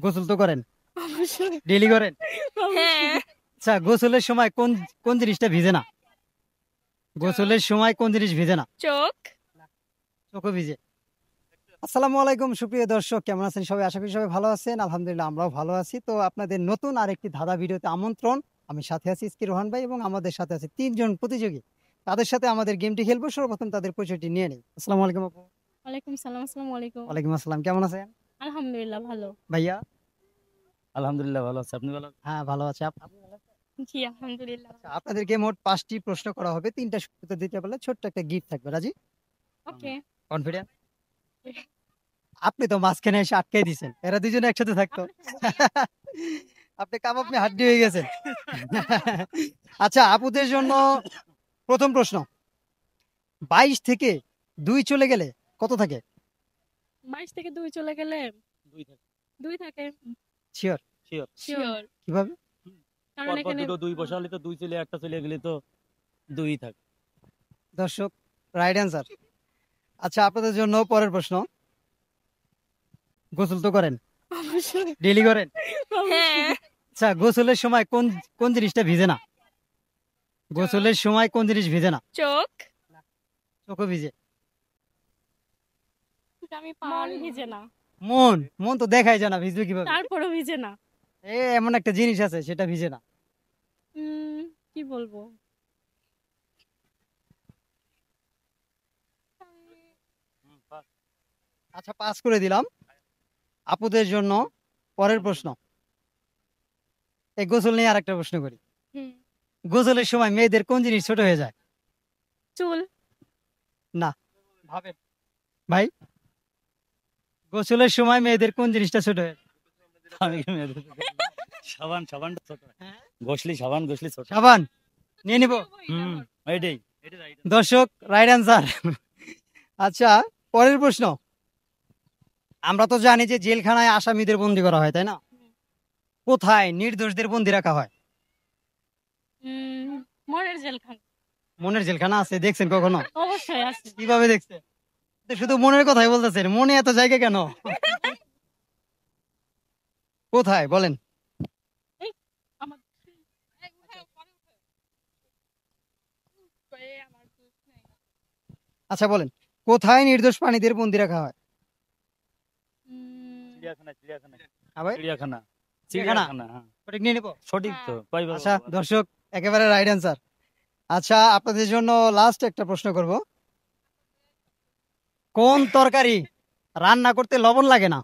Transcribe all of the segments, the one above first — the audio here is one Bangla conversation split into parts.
গোসল তো করেন, অবশ্যই। ডেইলি করেন? হ্যাঁ। আচ্ছা, গোসলের সময় কোন কোন জিনিসটা ভিজে না? গোসলের সময় কোন জিনিস ভিজে না? চোখ। চোখও ভিজে। আসসালামু আলাইকুম সুপ্রিয় দর্শক, কেমন আছেন সবাই? আশা করি সবাই ভালো আছেন। আলহামদুলিল্লাহ আমরাও ভালো আছি। তো আপনাদের নতুন আরেকটি ধাঁধা ভিডিওতে আমন্ত্রণ। আমি সাথে আছি ইসকি রোহান ভাই এবং আমাদের সাথে আছে ৩ জন প্রতিযোগী। তাদের সাথে আমাদের গেমটি খেলবো। সর্বপ্রথম তাদের পরিচয়টি নিয়ে নেই। আসসালামু আলাইকুম আপু। ওয়ালাইকুম সালাম। আসসালামু আলাইকুম। ওয়ালাইকুম আসসালাম। কেমন আছেন আলহামদুলিল্লাহ ভালো। ভাইয়া? আলহামদুলিল্লাহ ভালো আছে। আপনি ভালো আছেন? হ্যাঁ, ভালো আছি। আপনি ভালো আছেন? জি আলহামদুলিল্লাহ। আচ্ছা, আপনাদেরকে মোট ৫টি প্রশ্ন করা হবে। ৩টা সঠিক উত্তর দিতে পারলে ছোট্ট একটা গিফট থাকবে। রাজি? ওকে। কনফিডেন্ট? আপনি তো মাঝখানে এসে আটকাই দিছেন। এরা দুজনে একসাথে থাকতো। আপনি কাবাব মে হাড্ডি হয়ে গেছেন। আচ্ছা, আপুদের জন্য প্রথম প্রশ্ন। ২২ থেকে ২ চলে গেলে কত থাকে? 22 থেকে 2 চলে গেলে 2 থাকে। 2 থাকে। শিওর? শিওর। শিওর। কিভাবে? কারণ পরপর এখানে দুটো 2 বসালে তো 2 চলে একটা চলে গেলে তো 2ই থাকে। দর্শক, রাইট অ্যান্সার। আচ্ছা, আপনাদের জন্য পরের প্রশ্ন। গোসল তো করেন, অবশ্যই। ডেইলি করেন? হ্যাঁ। আচ্ছা, গোসলের সময় কোন কোন জিনিসটা ভিজে না? গোসলের সময় কোন জিনিস ভিজে না? চোখ। চোখও ভিজে। আমি মন ভিজে না। মন? মন তো দেখাই যায় না, ভিজবে কিভাবে? তারপরও ভিজে না। এমন একটা জিনিস আছে সেটা ভিজে না। কি বলবো? আচ্ছা, পাস করে দিলাম। আপুদের জন্য পরের প্রশ্ন। এই গোসল নিয়ে আরেকটা প্রশ্ন করি। হুম। গোসলের সময় মেয়েদের কোন জিনিস ছোট হয়ে যায়? চুল। না, ভাবেন ভাই। গোসলের সময় মেয়েদের কোন জিনিসটা ছোট হয়ে যায়? আমি কি মেয়েদের সাথে বলবো? সাবানটা ছোট হয়। হ্যাঁ? সাবান ঘষলি ছোট। সাবান নিয়ে নিব। এইটাই। এটা রাইট। দর্শক, রাইট অ্যান্সার। আচ্ছা, পরের প্রশ্ন। আমরা তো জানি যে জেলখানায় আসামিদের বন্দি করা হয়, তাই না? কোথায় নির্দোষদের বন্দি রাখা হয়? মনের জেলখানা। মনের জেলখানা আছে, দেখছেন কখনো? অবশ্যই আছে। কিভাবে দেখছেন? তো শুধু মনের কথাই বলতেছেন, মনে এত জায়গা কেন? কোথায় বলেন? এই আমার আচ্ছা বলেন, কোথায় নির্দোষ প্রাণীদের বন্দি রাখা হয়? চিড়িয়াখানা। আবার চিড়িয়াখানা। চিড়িয়াখানা? হ্যাঁ। সঠিক নিয়ে নিব। সঠিক তো। কয়বার আচ্ছা বলবো? দর্শক, একেবারে রাইট অ্যান্সার। আচ্ছা, আপনাদের জন্য লাস্ট একটা প্রশ্ন করব। কোন তরকারি রান্না করতে লবণ লাগে না?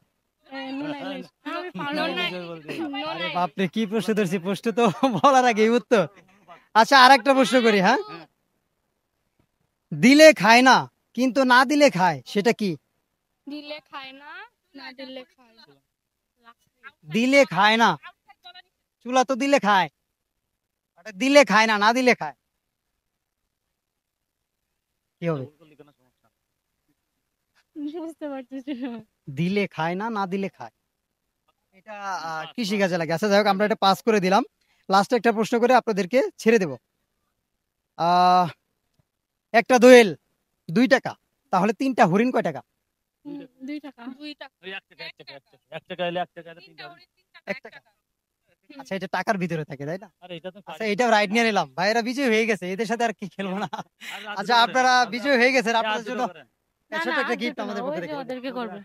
আমি পারবো না। আরে বাপরে, কি প্রশ্ন ধরছি! প্রশ্ন তো বলার আগেই উত্তর। আচ্ছা, আরেকটা প্রশ্ন করি। হ্যাঁ, দিলে খায় না কিন্তু না দিলে খায়, সেটা কি? দিলে খায় না, না দিলে খায় না। দিলে খায় না, চুলা তো দিলে খায়। ওটা দিলে খায় না, না দিলে খায়, কি হবে? বুঝতে পারতেছি না। দিলে খায় না, না দিলে খায়, এটা কৃষি কাজে লাগে। আচ্ছা যাই হোক, আমরা এটা পাস করে দিলাম। লাস্টে একটা প্রশ্ন করে আপনাদেরকে ছেড়ে দেব। আহ একটা দোয়েল 2 টাকা, তাহলে 3টা হরিণ কয় টাকা? 2 টাকা। 2 টাকা। ওই 1 টাকা 1 টাকা 1 টাকা 1 টাকা এলে 1 টাকা 1 টাকা। আচ্ছা, এটা টাকার ভিতরে থাকে, তাই না? আরে এটা তো আচ্ছা, এটাও রাইট নিয়ে নিলাম। ভাইয়েরা বিজয় হয়ে গেছে, এদের সাথে আর কি খেলবো না। আচ্ছা, আপনারা বিজয় হয়ে গেছেন, আপনাদের জন্য ছোট একটা গিফট আমাদের পক্ষ থেকে। ওদেরকে করবে।